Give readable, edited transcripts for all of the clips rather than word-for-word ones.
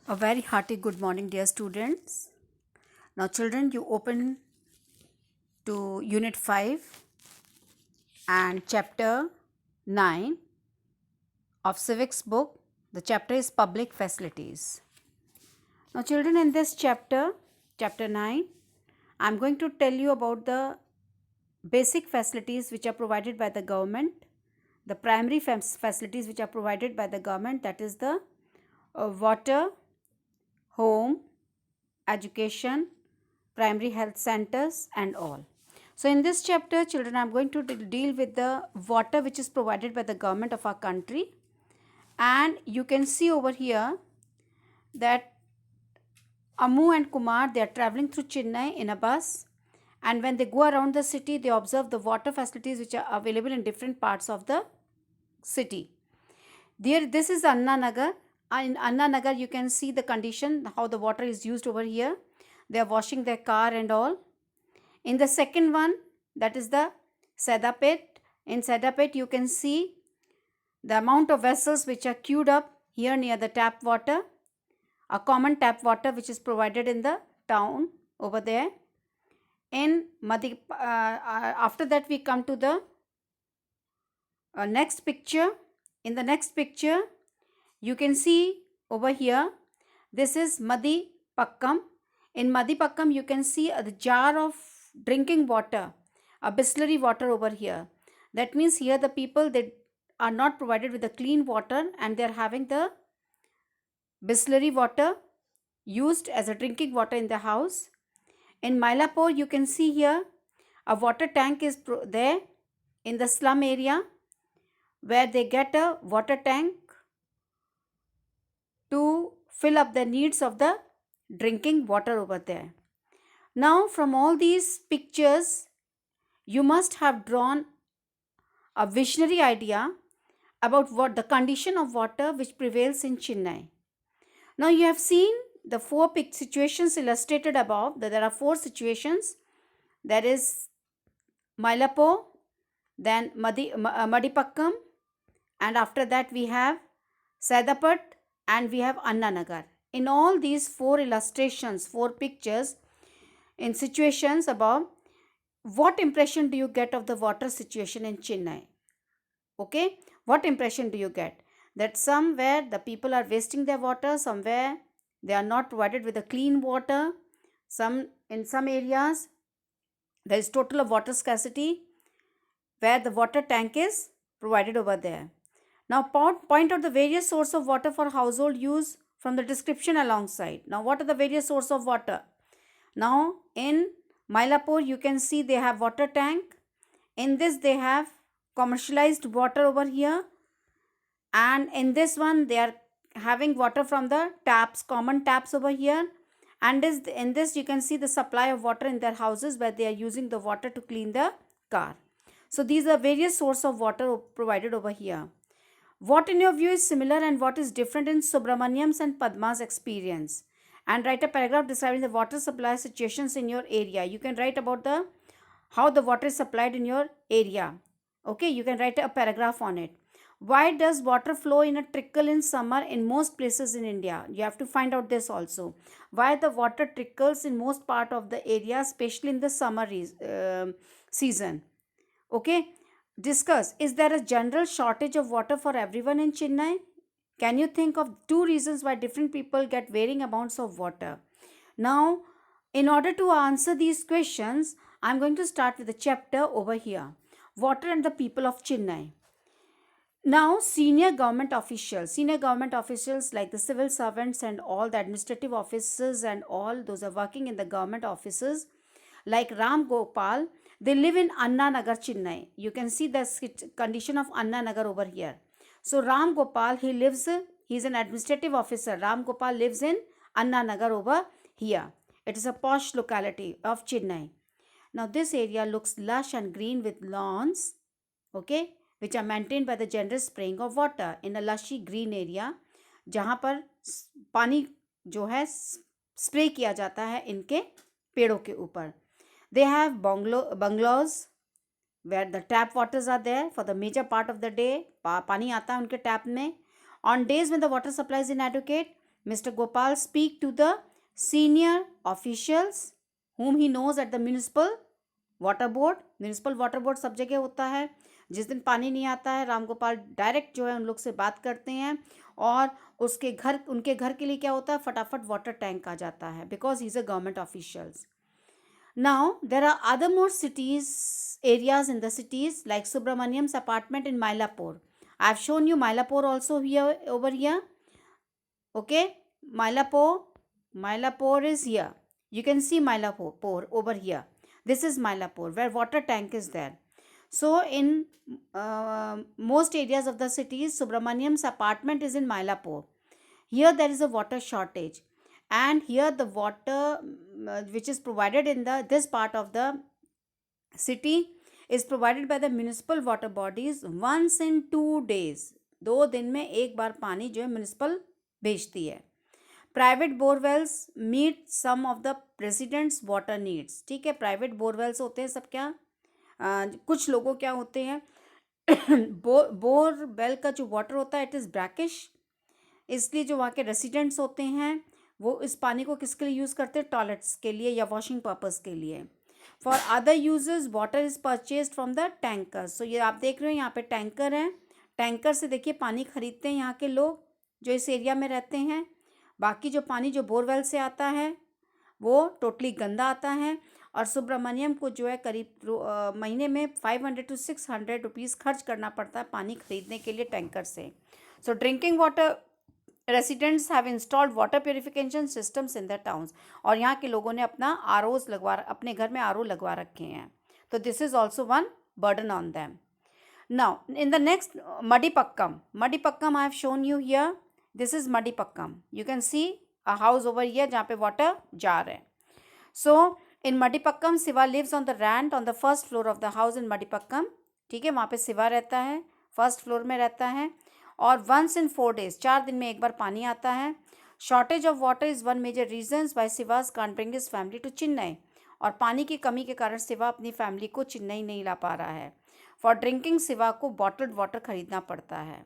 A very hearty good morning, dear students. Now, children, you open to Unit 5 and Chapter 9 of Civics book. The chapter is Public Facilities. Now, children, in this chapter 9, I am going to tell you about the basic facilities which are provided by the government, the primary facilities which are provided by the government, that is the water, home, education, primary health centers and all. So in this chapter, children, I am going to deal with the water which is provided by the government of our country. And you can see over here that Amu and Kumar, they are traveling through Chennai in a bus. And when they go around the city, they observe the water facilities which are available in different parts of the city. This is Anna Nagar. In Anna Nagar, you can see the condition, how the water is used over here. They are washing their car and all. In the second one, that is the Sedapet. In Sedapet, you can see the amount of vessels which are queued up here near the tap water, a common tap water which is provided in the town over there. In after that, we come to the next picture. In the next picture, you can see over here, this is Madipakkam. In Madipakkam, you can see a jar of drinking water, a Bisleri water over here. That means here the people, they are not provided with the clean water and they are having the Bisleri water used as a drinking water in the house. In Mylapore, you can see here a water tank is there in the slum area where they get a water tank to fill up the needs of the drinking water over there. Now, from all these pictures, you must have drawn a visionary idea about what the condition of water which prevails in Chennai. Now, you have seen the four situations illustrated above. That there are four situations. There is Mylapore, then Madipakkam, and after that we have Saidapat and we have Anna Nagar. In all these four illustrations, four pictures, in situations above, what impression do you get of the water situation in Chennai? Okay, what impression do you get? That somewhere the people are wasting their water, somewhere they are not provided with the clean water, in some areas there is total of water scarcity where the water tank is provided over there. Now point out the various sources of water for household use from the description alongside. Now what are the various sources of water? Now in Mylapore, you can see they have water tank. In this they have commercialized water over here, and in this one they are having water from the taps, common taps over here. And in this you can see the supply of water in their houses where they are using the water to clean the car. So these are various sources of water provided over here. What in your view is similar and what is different in Subramaniam's and Padma's experience? And write a paragraph describing the water supply situations in your area. You can write about how the water is supplied in your area. Okay, you can write a paragraph on it. Why does water flow in a trickle in summer in most places in India? You have to find out this also. Why the water trickles in most part of the area, especially in the summer season. Okay, discuss. Is there a general shortage of water for everyone in Chennai? Can you think of two reasons why different people get varying amounts of water? Now, in order to answer these questions, I am going to start with the chapter over here. Water and the people of Chennai. Now, senior government officials like the civil servants and all the administrative officers and all those are working in the government offices, like Ram Gopal, they live in Anna Nagar, Chennai. You can see the condition of Anna Nagar over here. So Ram Gopal, he's an administrative officer. Ram Gopal lives in Anna Nagar over here. It is a posh locality of Chennai. Now this area looks lush and green with lawns, okay, which are maintained by the generous spraying of water in a lushy green area, जहाँ पर पानी जो है spray किया जाता है इनके पेड़ों के ऊपर. They have bungalows where the tap waters are there for the major part of the day. पानी आता है उनके tap में. On days when the water supply is inadequate, Mr. Gopal speak to the senior officials whom he knows at the municipal water board. Municipal water board सब जगह होता है. जिस दिन पानी नहीं आता है, राम गोपाल डायरेक्ट जो है उन लोग से बात करते हैं और उनके घर के लिए क्या होता है, फटाफट वाटर टैंक आ जाता है, because he is a government officials. Now, there are other more areas in the cities like Subramaniam's apartment in Mylapore. I have shown you Mylapore also here, over here. Okay, Mylapore is here. You can see Mylapore over here. This is Mylapore, where water tank is there. So, in most areas of the cities, Subramaniam's apartment is in Mylapore. Here there is a water shortage, and here the water which is provided in this part of the city is provided by the municipal water bodies once in 2 days. 2 दिन में एक बार पानी जो है municipal भेजती है. Private borewells meet some of the residents water needs. ठीक है, प्राइवेट बोरवेल्स होते हैं सब क्या कुछ लोगों क्या होते हैं बोरवेल का जो वाटर होता है इट इज़ ब्रैकिश, इसलिए जो वहाँ के रेसिडेंट्स होते हैं वो इस पानी को किसके लिए यूज़ करते हैं, टॉयलेट्स के लिए या वॉशिंग पर्पस के लिए. For other users water is purchase from the tanker. So ये आप देख रहे हो यहाँ पे टैंकर हैं, टैंकर से देखिए पानी खरीदते हैं यहाँ के लोग जो इस एरिया में रहते हैं. बाकी जो पानी जो बोरवेल से आता है वो टोटली गंदा आता है और सुब्रमण्यम को जो है करीब महीने में 500 to 600 रुपीज़ खर्च करना पड़ता है पानी खरीदने के लिए टैंकर से. सो drinking water residents have installed water purification systems in the towns. और यहाँ के लोगों ने अपना अपने घर में आरओ लगवा रखे हैं. तो this is also one burden on them. Now in the next Madipakkam I have shown you here. This is Madipakkam. You can see a house over here जहाँ पे वाटर जा रहे हैं. So in Madipakkam Shiva lives on the rent on the first floor of the house in Madipakkam. ठीक है, वहाँ पे शिवा रहता है, फर्स्ट फ्लोर में रहता है और वंस इन 4 days 4 दिन में एक बार पानी आता है. Shortage of water is one major reasons why Shivaj can't bring his family to Chennai. और पानी की कमी के कारण शिवा अपनी फैमिली को चेन्नई नहीं ला पा रहा है. फॉर ड्रिंकिंग शिवा को बॉटल्ड वाटर खरीदना पड़ता है.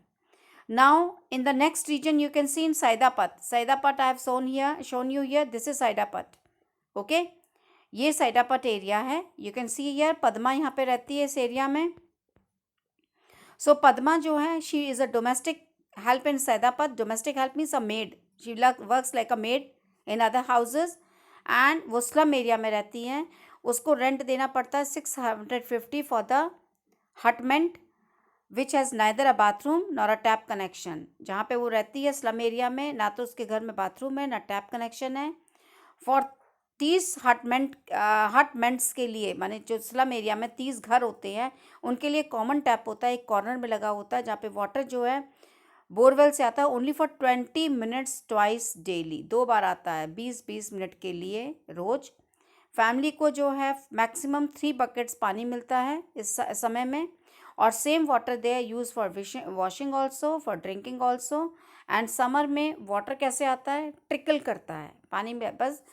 Now in the next region you can see in Saidapet. Saidapet I have shown you here. This is Saidapet. Okay, ये सैदापत एरिया है. You can see here Padma यहाँ पे रहती है इस एरिया में. सो पद्मा जो है she is a domestic help in Saidapet. Domestic help means a maid. She works like a maid in other houses and वो स्लम एरिया में रहती हैं. उसको रेंट देना पड़ता है 650 for the hutment which has neither a bathroom nor a tap connection. जहाँ पे वो रहती है स्लम एरिया में, ना तो उसके घर में बाथरूम है ना टैप कनेक्शन है. फॉर 30 हटमेंट्स के लिए, माने जो स्लम एरिया में 30 घर होते हैं उनके लिए कॉमन टैप होता है, एक कॉर्नर में लगा होता है जहाँ पे वाटर जो है बोरवेल से आता है only for 20 minutes twice daily. 2 बार आता है 20-20 मिनट के लिए रोज़. फैमिली को जो है मैक्सिमम 3 buckets पानी मिलता है इस समय में. और same water they are use for washing also, for drinking also. And summer में वाटर कैसे आता है, ट्रिकल करता है पानी में, बस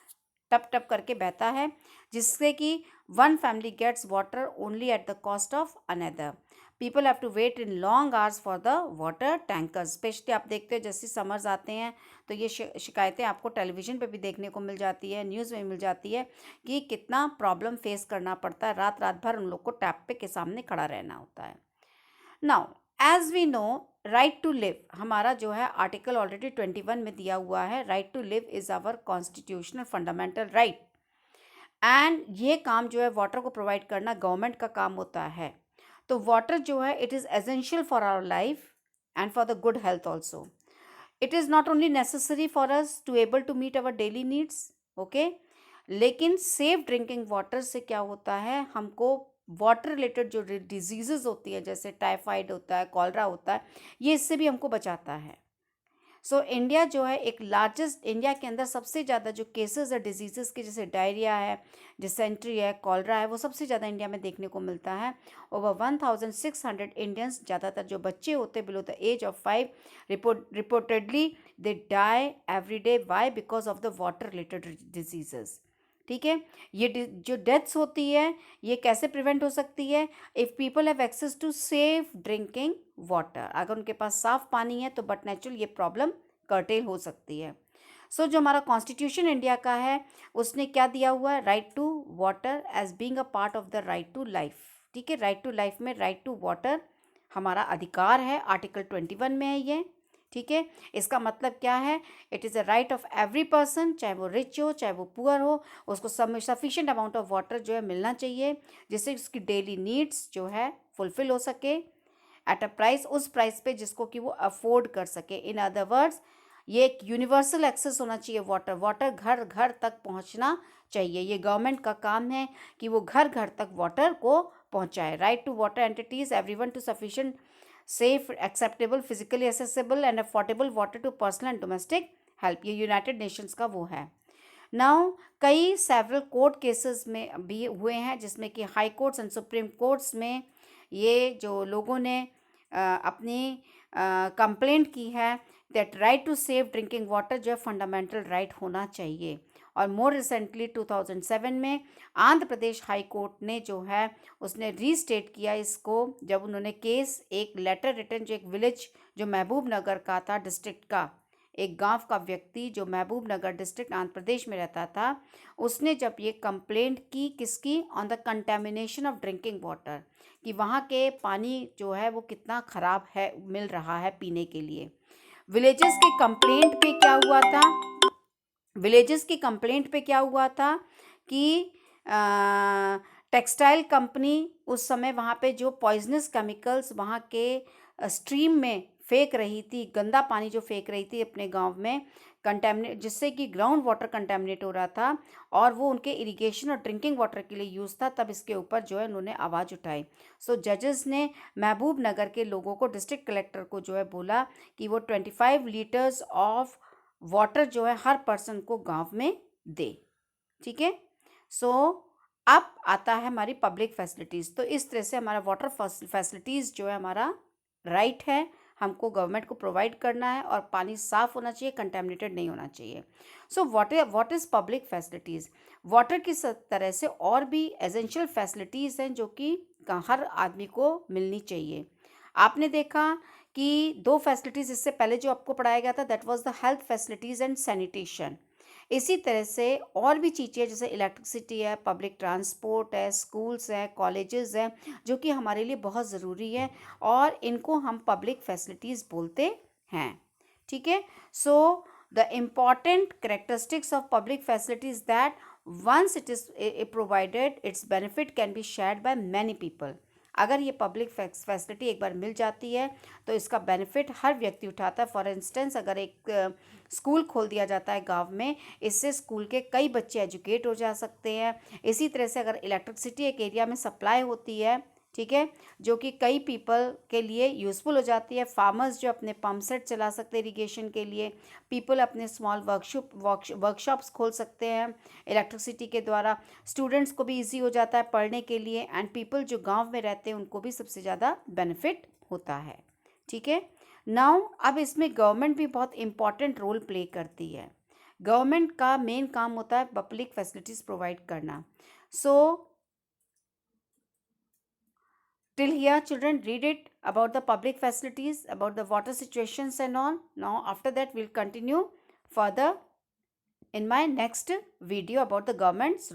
टप टप करके बहता है, जिससे कि one family gets water only at the cost of another. People have to wait in long hours for the water tankers. Especially आप देखते हो जैसे समर्स आते हैं तो ये शिकायतें आपको टेलीविज़न पे भी देखने को मिल जाती है, न्यूज़ में मिल जाती है कि कितना प्रॉब्लम फेस करना पड़ता है. रात रात भर उन लोग को टैप पे के सामने खड़ा रहना होता है. Now as we know right to live, हमारा जो है आर्टिकल ऑलरेडी 21 में दिया हुआ है. Right to live is our constitutional fundamental right. And ये काम जो है वाटर को प्रोवाइड करना गवर्नमेंट का काम होता है. तो वाटर जो है it is essential for our life and for the good health also. It is not only necessary for us to able to meet our daily needs. Okay, लेकिन सेफ ड्रिंकिंग वाटर से क्या होता है, हमको water related जो diseases होती है जैसे टाइफाइड होता है, कॉलरा होता है, ये इससे भी हमको बचाता है. सो इंडिया जो है एक लार्जेस्ट, इंडिया के अंदर सबसे ज़्यादा जो केसेस है डिजीज़ेस के, जैसे डायरिया है, डिसेंट्री है, कॉलरा है, वो सबसे ज़्यादा इंडिया में देखने को मिलता है. ओवर 1600 इंडियंस, ज़्यादातर जो बच्चे होते हैं below the age of 5, reportedly they die every day. Why? Because of the water related diseases. ठीक है, ये जो डेथ्स होती है ये कैसे प्रिवेंट हो सकती है, if people have access to safe drinking water. अगर उनके पास साफ पानी है तो बट नेचुरल ये प्रॉब्लम कर्टेल हो सकती है. सो जो हमारा कॉन्स्टिट्यूशन इंडिया का है उसने क्या दिया हुआ है, right to water as being a part of the right to life. ठीक है, राइट टू लाइफ में राइट टू वाटर हमारा अधिकार है, आर्टिकल 21 में है ये। ठीक है, इसका मतलब क्या है, it is a right of every person, चाहे वो रिच हो चाहे वो पुअर हो, उसको सफिशिएंट अमाउंट ऑफ वाटर जो है मिलना चाहिए, जिससे उसकी डेली नीड्स जो है फुलफिल हो सके एट अ प्राइस, उस प्राइस पे जिसको कि वो अफोर्ड कर सके। इन अदर वर्ड्स ये एक यूनिवर्सल एक्सेस होना चाहिए, वाटर घर घर तक पहुंचना चाहिए। ये गवर्नमेंट का काम है कि वो घर घर तक वाटर को पहुंचाए। Right to water entitles everyone to sufficient safe acceptable physically accessible and affordable water to personal and domestic help, ये यूनाइटेड नेशंस का वो है। नाउ कई सेवरल कोर्ट केसेस में भी हुए हैं, जिसमें कि high courts and supreme courts में ये जो लोगों ने अपनी कंप्लेंट की है that right to safe drinking water जो है फंडामेंटल राइट होना चाहिए। और मोर रिसेंटली 2007 में आंध्र प्रदेश हाई कोर्ट ने जो है उसने रीस्टेट किया इसको, जब उन्होंने केस एक लेटर रिटन, जो एक विलेज जो महबूब नगर का था, डिस्ट्रिक्ट का एक गांव का व्यक्ति जो महबूब नगर डिस्ट्रिक्ट आंध्र प्रदेश में रहता था, उसने जब ये कंप्लेंट की किसकी, on the contamination of drinking water, कि वहाँ के पानी जो है वो कितना ख़राब है मिल रहा है पीने के लिए। विलेजेस की कंप्लेंट पे क्या हुआ था, विलेजेस की कंप्लेंट पे क्या हुआ था कि टेक्सटाइल कंपनी उस समय वहाँ पे जो पॉइजनस केमिकल्स वहाँ के स्ट्रीम में फेंक रही थी, गंदा पानी जो फेंक रही थी अपने गांव में कंटेमिनेट, जिससे कि ग्राउंड वाटर कंटेमिनेट हो रहा था और वो उनके इरिगेशन और ड्रिंकिंग वाटर के लिए यूज़ था। तब इसके ऊपर जो है उन्होंने आवाज़ उठाई। सो जजेस ने महबूब नगर के लोगों को, डिस्ट्रिक्ट कलेक्टर को जो है बोला कि वो 25 लीटर्स ऑफ वाटर जो है हर पर्सन को गांव में दे। ठीक है, सो अब आता है हमारी पब्लिक फैसिलिटीज़। तो इस तरह से हमारा वाटर फैसिलिटीज़ जो है हमारा राइट है, हमको गवर्नमेंट को प्रोवाइड करना है और पानी साफ़ होना चाहिए, कंटेमिनेटेड नहीं होना चाहिए। So what is public facilities, water की तरह से और भी एसेंशियल फैसिलिटीज़ हैं जो कि हर आदमी को मिलनी चाहिए। आपने देखा कि दो फैसिलिटीज़ इससे पहले जो आपको पढ़ाया गया था, that was the health facilities and sanitation. इसी तरह से और भी चीज़ें जैसे इलेक्ट्रिसिटी है, पब्लिक ट्रांसपोर्ट है, स्कूल्स हैं, कॉलेजेस हैं, जो कि हमारे लिए बहुत ज़रूरी है और इनको हम पब्लिक फैसिलिटीज़ बोलते हैं। ठीक है, so the important characteristics of public facilities that once it is provided its benefit can be shared by many people. अगर ये पब्लिक फैसिलिटी एक बार मिल जाती है तो इसका बेनिफिट हर व्यक्ति उठाता है। फॉर इंस्टेंस अगर एक स्कूल खोल दिया जाता है गांव में, इससे स्कूल के कई बच्चे एजुकेट हो जा सकते हैं। इसी तरह से अगर इलेक्ट्रिसिटी एक एरिया में सप्लाई होती है, ठीक है, जो कि कई पीपल के लिए यूज़फुल हो जाती है, फार्मर्स जो अपने पंप सेट चला सकते हैं इरीगेशन के लिए, पीपल अपने स्मॉल वर्कशॉप्स खोल सकते हैं इलेक्ट्रिसिटी के द्वारा, स्टूडेंट्स को भी इजी हो जाता है पढ़ने के लिए, एंड पीपल जो गांव में रहते हैं उनको भी सबसे ज़्यादा बेनिफिट होता है। ठीक है, नाउ अब इसमें गवर्नमेंट भी बहुत इम्पॉर्टेंट रोल प्ले करती है। गवर्नमेंट का मेन काम होता है पब्लिक फैसिलिटीज़ प्रोवाइड करना। सो till here children, read it about the public facilities, about the water situations and all. Now after that we'll continue further in my next video about the government's